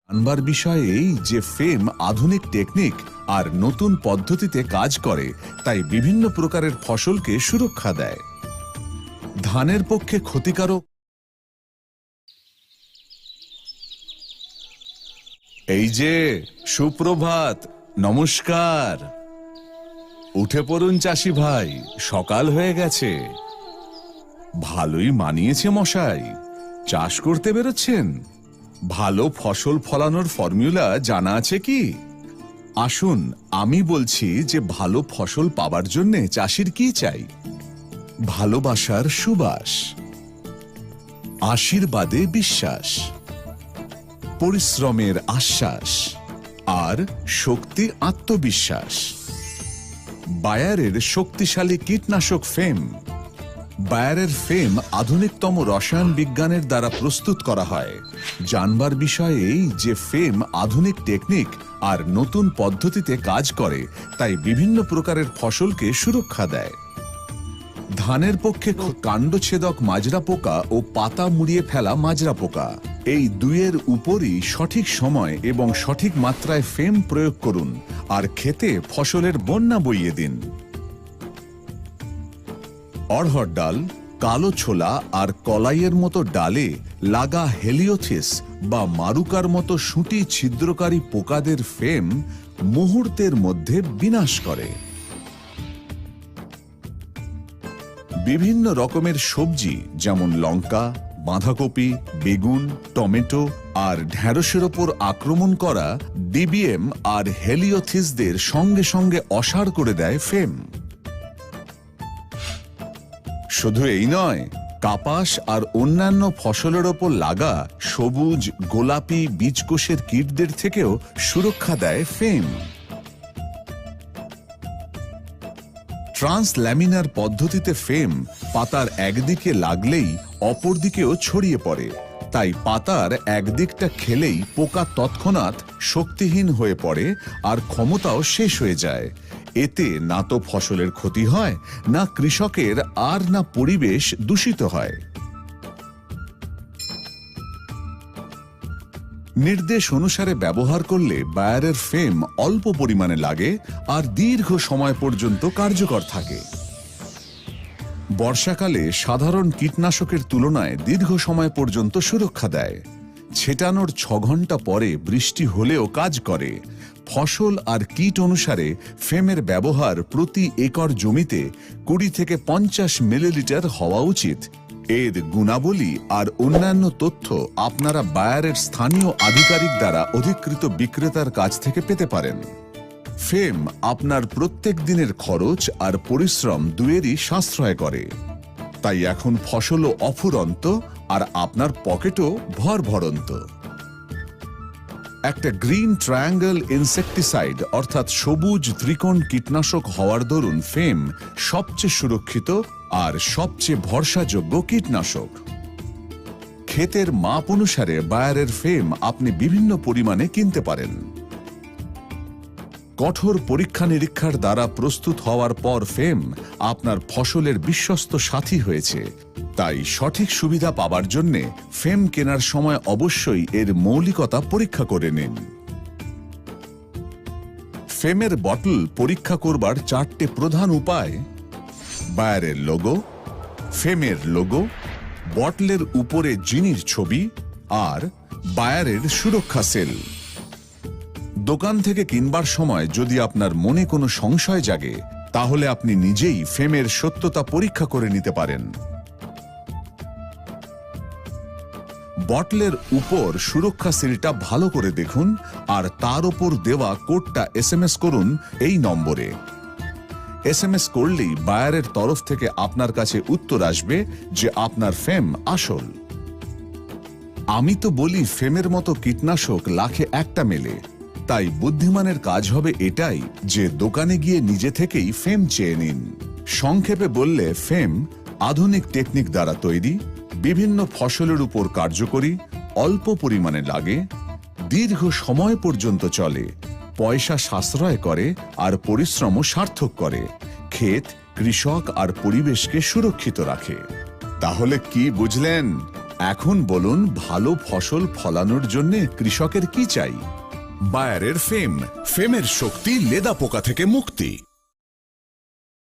জানবার বিষয় এই যে ফেম আধুনিক টেকনিক আর নতুন পদ্ধতিতে কাজ করে, তাই বিভিন্ন প্রকারের ফসলকে সুরক্ষা দেয়। ধানের পক্ষে ক্ষতিকারক। এই যে সুপ্রভাত, নমস্কার। উঠে পড়ুন চাষি ভাই, সকাল হয়ে গেছে। ভালোই মানিয়েছে মশাই, চাষ করতে বেরোচ্ছেন। ভালো ফসল ফলানোর ফর্মুলা জানা আছে কি? আসুন আমি বলছি যে ভালো ফসল পাবার জন্য চাষির কি চাই। ভালোবাসার সুবাস, আশীর্বাদে বিশ্বাস, পরিশ্রমের আশ্বাস আর শক্তি আত্মবিশ্বাস। বায়ারের শক্তিশালী কীটনাশক ফেম। বায়ারের ফেম আধুনিকতম রসায়ন বিজ্ঞানের দ্বারা প্রস্তুত করা হয়। জানবার বিষয় এই যে ফেম আধুনিক টেকনিক আর নতুন পদ্ধতিতে কাজ করে, তাই বিভিন্ন প্রকারের ফসলকে সুরক্ষা দেয়। ধানের পক্ষে কাণ্ডছেদক মাজরা পোকা ও পাতা মুড়িয়ে ফেলা মাজরা পোকা, এই দুইয়ের উপরই সঠিক সময় এবং সঠিক মাত্রায় ফেম প্রয়োগ করুন আর খেতে ফসলের বন্যা বইয়ে দিন। অড়হর ডাল, কালো ছোলা আর কলাইয়ের মতো ডালে লাগা হেলিওথিস বা মারুকার মতো সুটি ছিদ্রকারী পোকাদের ফেম মুহূর্তের মধ্যে বিনাশ করে। বিভিন্ন রকমের সবজি যেমন লঙ্কা, বাঁধাকপি, বেগুন, টমেটো আর ঢেঁড়সের ওপর আক্রমণ করা ডিবিএম আর হেলিওথিসদের সঙ্গে সঙ্গে অসাড় করে দেয় ফেম। শুধু এই নয়, কাপাস আর অন্যান্য ফসলের ওপর লাগা সবুজ গোলাপি বীজকোষের কীটদের থেকেও সুরক্ষা দেয় ফেম। ট্রান্সল্যামিনার পদ্ধতিতে ফেম পাতার একদিকে লাগলেই অপর দিকেও ছড়িয়ে পড়ে, তাই পাতার একদিকটা খেলেই পোকা তৎক্ষণাৎ শক্তিহীন হয়ে পড়ে আর ক্ষমতাও শেষ হয়ে যায়। এতে না তো ফসলের ক্ষতি হয়, না কৃষকের আর না পরিবেশ দূষিত হয়। নির্দেশ অনুসারে ব্যবহার করলে বায়ারের ফেম অল্প পরিমাণে লাগে আর দীর্ঘ সময় পর্যন্ত কার্যকর থাকে। বর্ষাকালে সাধারণ কীটনাশকের তুলনায় দীর্ঘ সময় পর্যন্ত সুরক্ষা দেয়। ছেটানোর 6 ঘন্টা পরে বৃষ্টি হলেও কাজ করে। ফসল আর কীট অনুসারে ফেমের ব্যবহার প্রতি একর জমিতে 20 থেকে 50 মিলিলিটার হওয়া উচিত। এর গুণাবলী আর অন্যান্য তথ্য আপনারা বায়ারের স্থানীয় আধিকারিক দ্বারা অধিকৃত বিক্রেতার কাছ থেকে পেতে পারেন। ফেম আপনার প্রত্যেক দিনের খরচ আর পরিশ্রম দুয়েরই সাশ্রয় করে, তাই এখন ফসলও অফুরন্ত আর আপনার পকেটও ভরভরন্ত। একটা গ্রিন ট্রায়াঙ্গল ইনসেকটিসাইড অর্থাৎ সবুজ ত্রিকোণ কীটনাশক হওয়ার দরুন ফেম সবচেয়ে সুরক্ষিত আর সবচেয়ে ভরসাযোগ্য কীটনাশক। ক্ষেতের মাপ অনুসারে বায়ারের ফেম আপনি বিভিন্ন পরিমাণে কিনতে পারেন। কঠোর পরীক্ষা নিরীক্ষার দ্বারা প্রস্তুত হওয়ার পর ফেম আপনার ফসলের বিশ্বস্ত সাথী হয়েছে, তাই সঠিক সুবিধা পাবার জন্যে ফেম কেনার সময় অবশ্যই এর মৌলিকতা পরীক্ষা করে নিন। ফেমের বটল পরীক্ষা করবার 4টে প্রধান উপায়: বায়ারের লোগো, ফেমের লোগো, বটলের উপরে জিনির ছবি আর বায়ারের সুরক্ষা সেল। দোকান থেকে কিনবার সময় যদি আপনার মনে কোনো সংশয় জাগে, তাহলে আপনি নিজেই ফেমের সত্যতা পরীক্ষা করে নিতে পারেন। বটলের উপর সুরক্ষা সিলটা ভালো করে দেখুন আর তার উপর দেওয়া কোডটা SMS করুন এই নম্বরে। SMS করলেই বায়ারের তরফ থেকে আপনার কাছে উত্তর আসবে যে আপনার ফেম আসল। আমি তো বলি ফেমের মতো কীটনাশক লাখে একটা মেলে, তাই বুদ্ধিমানের কাজ হবে এটাই যে দোকানে গিয়ে নিজে থেকেই ফেম চেয়ে নিন। সংক্ষেপে বললে ফেম আধুনিক টেকনিক দ্বারা তৈরি, বিভিন্ন ফসলের উপর কার্যকরী, অল্প পরিমাণে লাগে, দীর্ঘ সময় পর্যন্ত চলে, পয়সা সাশ্রয় করে আর পরিশ্রমও সার্থক করে, ক্ষেত, কৃষক আর পরিবেশকে সুরক্ষিত রাখে। তাহলে কি বুঝলেন? এখন বলুন, ভালো ফসল ফলানোর জন্য কৃষকের কি চাই? বায়ারের ফেম, ফেমের শক্তি লেদা পোকা থেকে মুক্তি।